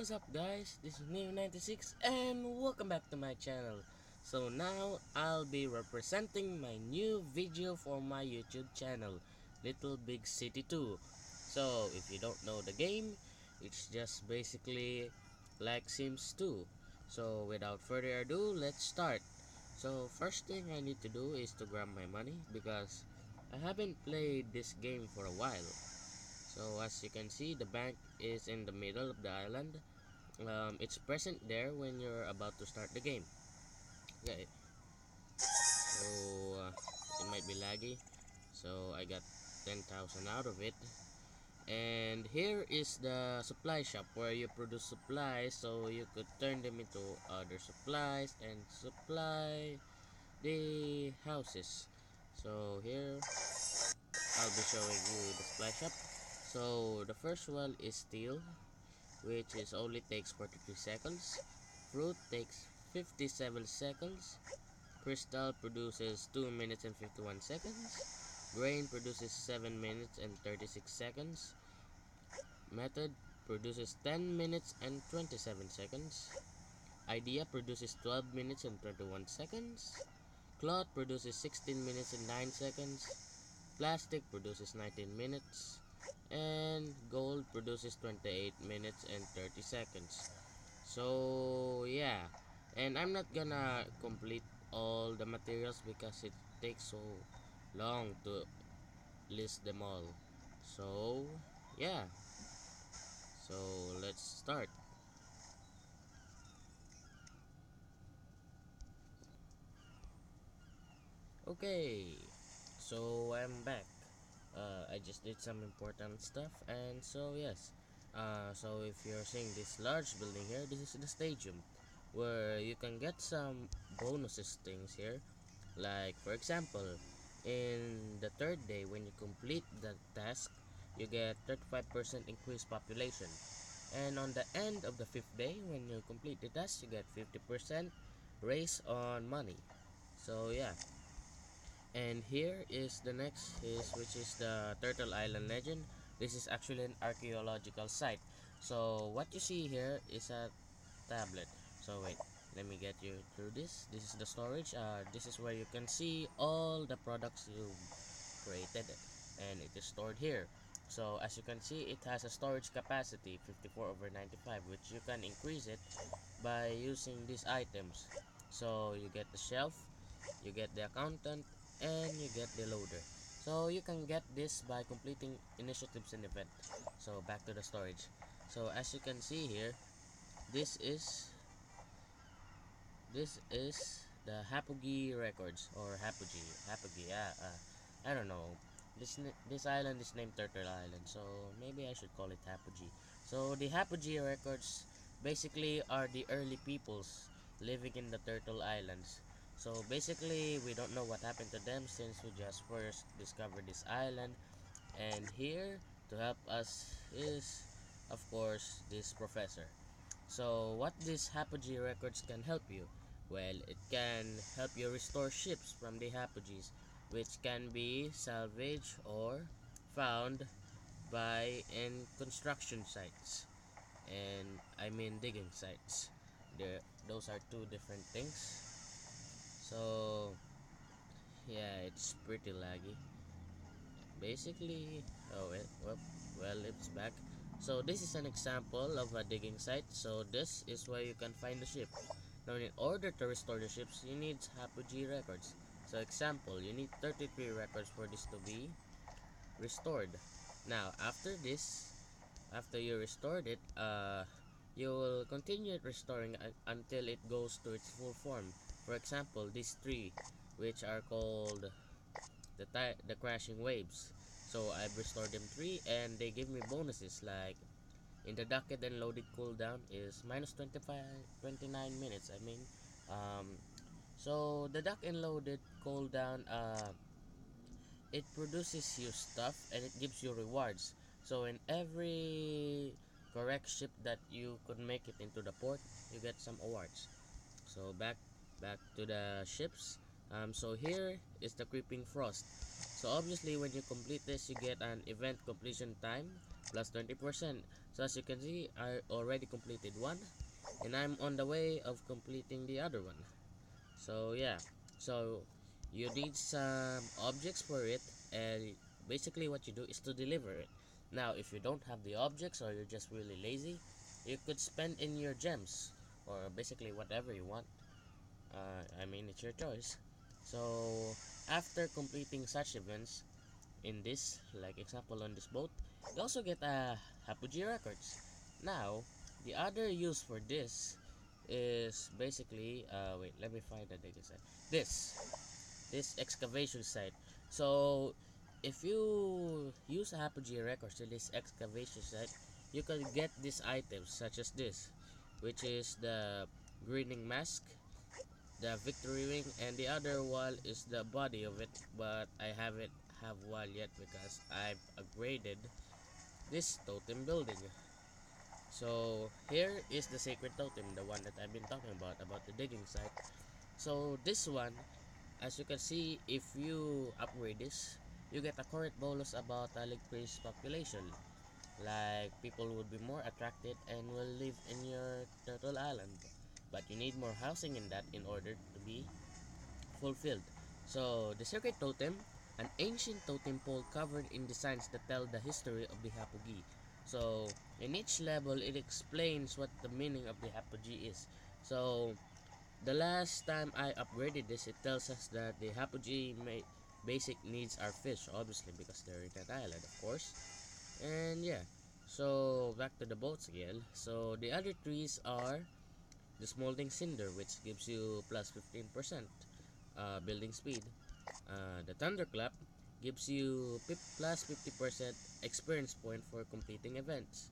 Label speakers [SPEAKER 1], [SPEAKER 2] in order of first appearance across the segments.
[SPEAKER 1] What's up guys, this is Neo96 and welcome back to my channel. So now I'll be representing my new video for my YouTube channel, Little Big City 2. So if you don't know the game, it's just basically like Sims 2. So without further ado, let's start. So first thing I need to do is to grab my money because I haven't played this game for a while. So as you can see, the bank is in the middle of the island. It's present there when you're about to start the game. Okay, so it might be laggy. So I got 10,000 out of it. And here is the supply shop where you produce supplies so you could turn them into other supplies and supply the houses. So here I'll be showing you the supply shop. So the first one is steel, which is only takes 43 seconds. Fruit takes 57 seconds. Crystal produces 2 minutes and 51 seconds. Grain produces 7 minutes and 36 seconds. Method produces 10 minutes and 27 seconds. Idea produces 12 minutes and 21 seconds. Cloth produces 16 minutes and 9 seconds. Plastic produces 19 minutes. And gold produces 28 minutes and 30 seconds. So yeah, and I'm not gonna complete all the materials because it takes so long to list them all. So yeah, so let's start. Okay, so I'm back. I just did some important stuff, and so yes. So if you're seeing this large building here, this is the stadium, where you can get some bonuses things here. Like for example, in the third day when you complete the task, you get 35% increased population. And on the end of the fifth day when you complete the task, you get 50% raise on money. So yeah, and here is the next is which is the Turtle Island Legend. This is actually an archaeological site. So what you see here is a tablet. So wait, let me get you through this. This is the storage. This is where you can see all the products you created, and it is stored here. So as you can see, it has a storage capacity 54/95, which you can increase it by using these items. So you get the shelf, you get the accountant, and you get the loader. So you can get this by completing initiatives and event. So back to the storage. So as you can see here, this is this is the Hapugi Records, or Hapugi. Yeah, I don't know. This island is named Turtle Island, so maybe I should call it Hapugi. So the Hapugi Records basically are the early peoples living in the Turtle Islands. So basically, we don't know what happened to them since we just first discovered this island. And here to help us is, of course, this professor. So what these Hapugi records can help you? Well, it can help you restore ships from the Hapugi's, which can be salvaged or found by in construction sites. And I mean digging sites. Those are two different things. So yeah, it's pretty laggy. Basically, oh well, it's back. So this is an example of a digging site. So this is where you can find the ship. Now in order to restore the ships, you need Hapuji records. So example, you need 33 records for this to be restored. Now after this, after you restored it, you will continue restoring until it goes to its full form. For example, these three, which are called the crashing waves. So I've restored them 3 and they give me bonuses like in the docket and loaded cooldown is minus 29 minutes. I mean, so the dock and loaded cooldown, it produces you stuff and it gives you rewards. So in every correct ship that you could make it into the port, you get some awards. So back to the ships. So here is the creeping frost. So obviously when you complete this, you get an event completion time plus 20%. So as you can see, I already completed one, and I'm on the way of completing the other one. So yeah, so you need some objects for it, and basically what you do is to deliver it. Now if you don't have the objects, or you're just really lazy, you could spend in your gems, or basically whatever you want. I mean, it's your choice. So after completing such events, in this, like example on this boat, you also get a Hapuji records. Now the other use for this is basically, wait, let me find the digging site. This excavation site. So if you use a Apogee records to this excavation site, you can get these items such as this, which is the grinning mask, the victory ring, and the other wall is the body of it, but I haven't have wall yet because I've upgraded this totem building. So here is the sacred totem, the one that I've been talking about the digging site. So this one, as you can see, if you upgrade this, you get a current bonus about League Priest population. Like people would be more attracted and will live in your turtle island. But you need more housing in that in order to be fulfilled. So the sacred totem, an ancient totem pole covered in designs that tell the history of the Hapugi. So in each level, it explains what the meaning of the Hapugi is. So the last time I upgraded this, it tells us that the Hapuji basic needs are fish, obviously, because they're in that island, of course. And yeah, so back to the boats again. So the other trees are the Smoldering Cinder, which gives you plus 15% building speed. The Thunderclap gives you plus 50% experience point for completing events.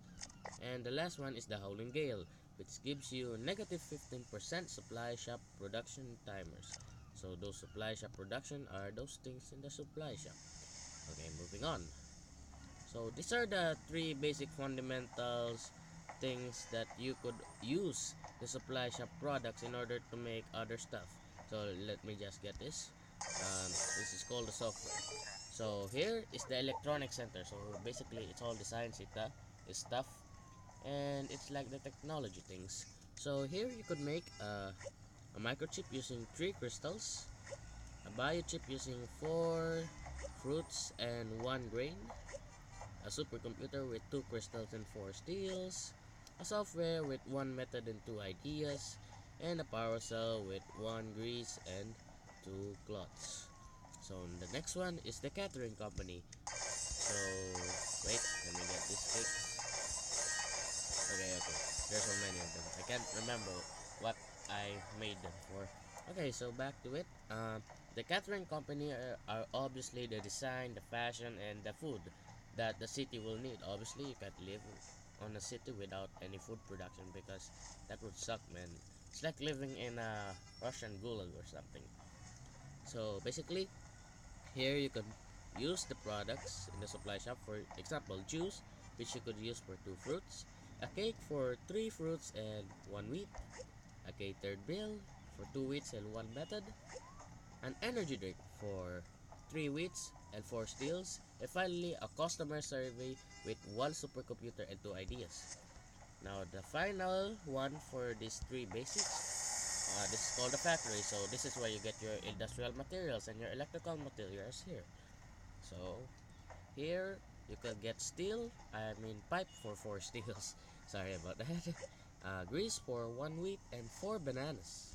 [SPEAKER 1] And the last one is the Howling Gale, which gives you negative 15% supply shop production timers. So those supply shop production are those things in the supply shop. Okay, moving on. So these are the three basic fundamentals things that you could use the supply shop products in order to make other stuff. So let me just get this. This is called the software. So here is the electronic center. So basically it's all the science stuff, and it's like the technology things. So here you could make a microchip using 3 crystals, a biochip using 4 fruits and 1 grain, a supercomputer with 2 crystals and 4 steels, a software with 1 method and 2 ideas, and a power cell with 1 grease and 2 cloths. So the next one is the catering company. So wait, let me get this fixed. Okay. There's so many of them. I can't remember what I made them for. Okay, so back to it. The catering company are obviously the design, the fashion, and the food that the city will need. Obviously, you can't live on a city without any food production because that would suck, man. It's like living in a Russian gulag or something. So basically, here you can use the products in the supply shop. For example, juice, which you could use for 2 fruits, a cake for 3 fruits and 1 wheat, a catered meal for 2 wheats and 1 method, an energy drink for 3 wheats and 4 steels, and finally a customer survey with 1 supercomputer and 2 ideas. Now the final one for these 3 basics, this is called the factory. So this is where you get your industrial materials and your electrical materials here. So here you can get steel, I mean pipe for 4 steels. Sorry about that. Grease for 1 wheat and 4 bananas.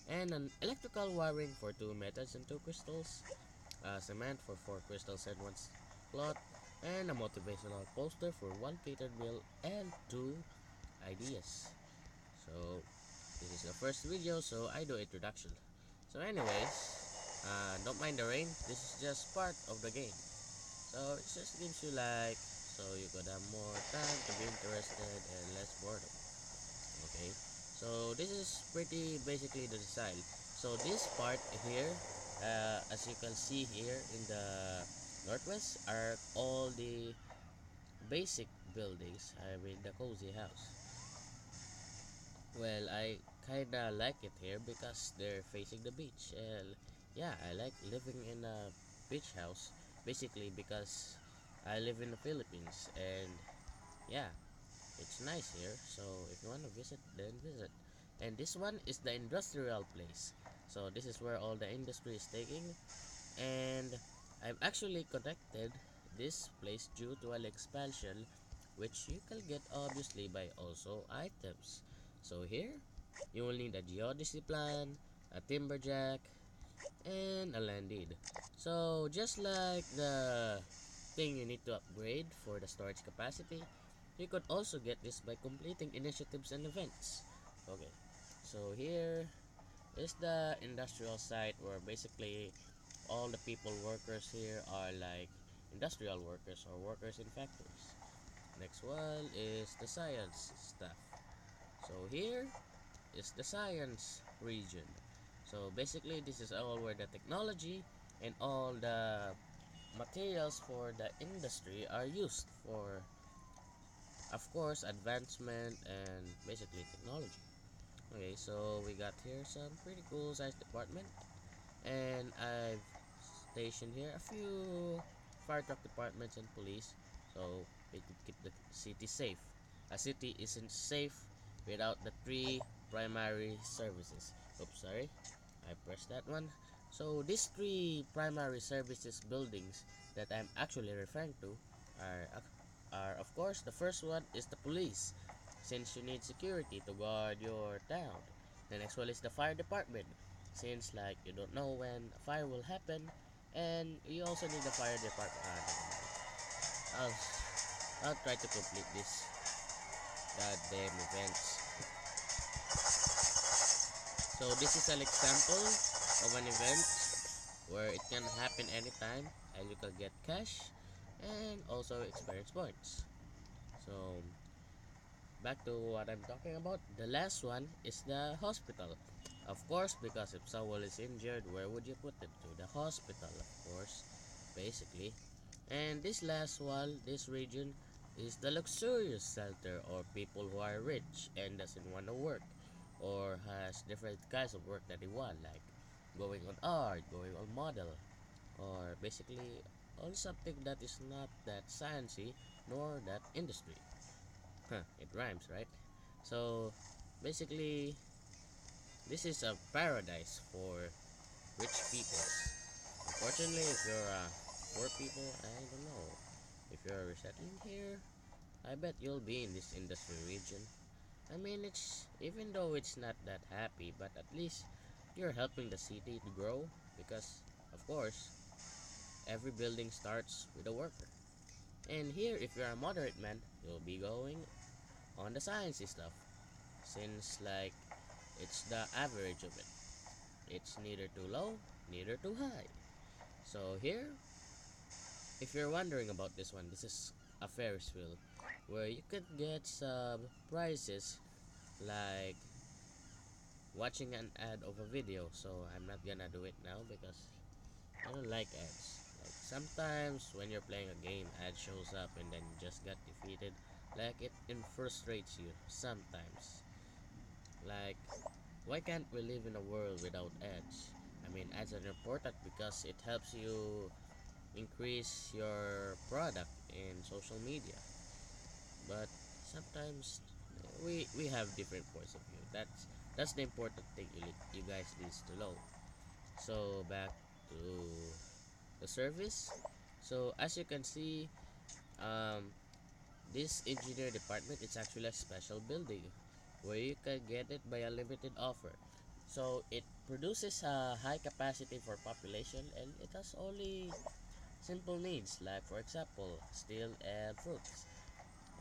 [SPEAKER 1] And an electrical wiring for 2 metals and 2 crystals. Cement for 4 crystals and 1 cloth. And a motivational poster for 1 catered meal and 2 ideas. So this is the first video, so I do introduction. So anyways, don't mind the rain. This is just part of the game. So it just gives you like, so you could have more time to be interested and less boredom. Okay, so this is pretty basically the design. So this part here, as you can see here in the northwest, are all the basic buildings. I mean the cozy house. Well, I kinda like it here because they're facing the beach, and yeah, I like living in a beach house basically because I live in the Philippines, and yeah, it's nice here. So if you want to visit, then visit. And this one is the industrial place. So this is where all the industry is taking. And I've actually connected this place due to an expansion, which you can get obviously by also items. So here, you will need a geodesy plan, a timberjack, and a land deed. So just like the thing you need to upgrade for the storage capacity, you could also get this by completing initiatives and events. Okay, so here is the industrial site where basically all the people workers here are like industrial workers or workers in factories. Next one is the science stuff. So here is the science region. So basically this is all where the technology and all the materials for the industry are used for, of course, advancement and basically technology. Okay, so we got here some pretty cool size department, and I've stationed here a few fire truck departments and police, so we could keep the city safe. A city isn't safe without the three primary services. Oops, sorry, I pressed that one. So these three primary services buildings that I'm actually referring to are are of course the first one is the police, since you need security to guard your town. The next one is the fire department, since like you don't know when a fire will happen, and you also need the fire department. I'll I'll try to complete this goddamn events. So this is an example of an event where it can happen anytime, and you can get cash and also experience points. So back to what I'm talking about. The last one is the hospital. Of course, because if someone is injured, where would you put it? To the hospital, of course, basically. And this last one, this region, is the luxurious shelter, or people who are rich and doesn't want to work, or has different kinds of work that they want, like going on art, going on model, or basically on something that is not that sciencey nor that industry. Huh, it rhymes, right? So basically, this is a paradise for rich people. Unfortunately, if you're poor people, I don't know. If you're resettling here, I bet you'll be in this industry region. I mean, it's even though it's not that happy, but at least you're helping the city to grow because, of course, every building starts with a worker. And here, if you're a moderate man, you'll be going on the sciencey stuff, since like it's the average of it. It's neither too low, neither too high. So here, if you're wondering about this one, this is a Ferris wheel where you could get some prizes like watching an ad of a video. So I'm not gonna do it now because I don't like ads. Like sometimes when you're playing a game, ad shows up and then you just got defeated. Like it frustrates you sometimes. Like why can't we live in a world without ads? I mean, ads are important because it helps you increase your product in social media. But sometimes we have different points of view. That's the important thing you guys needs to know. So back to the service. So as you can see, um, this engineer department is actually a special building where you can get it by a limited offer. So it produces a high capacity for population, and it has only simple needs like, for example, steel and fruits.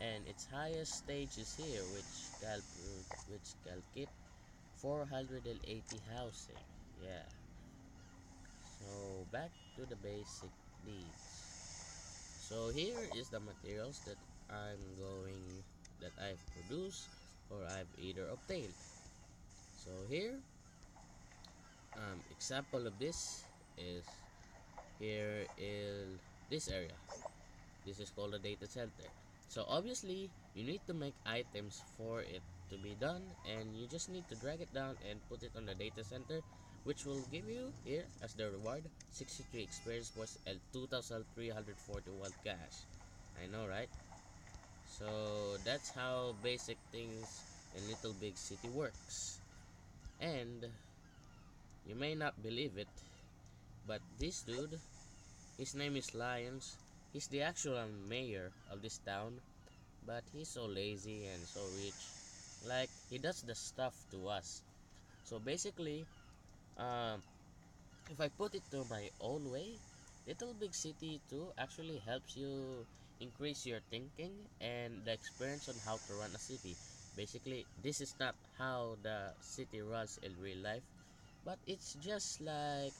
[SPEAKER 1] And its highest stage is here, which can keep 480 housing. Yeah. So back to the basic needs. So here is the materials that I've produced or I've either obtained. So here, example of this is here in this area. This is called a data center. So obviously, you need to make items for it to be done, and you just need to drag it down and put it on the data center, which will give you here as the reward 63 experience points and 2,341 cash. I know, right? So that's how basic things in Little Big City works. And you may not believe it, but this dude, his name is Lions. He's the actual mayor of this town, but he's so lazy and so rich. Like, he does the stuff to us. So basically, um, if I put it to my own way, Little Big City 2 actually helps you increase your thinking and the experience on how to run a city. Basically, this is not how the city runs in real life, but it's just like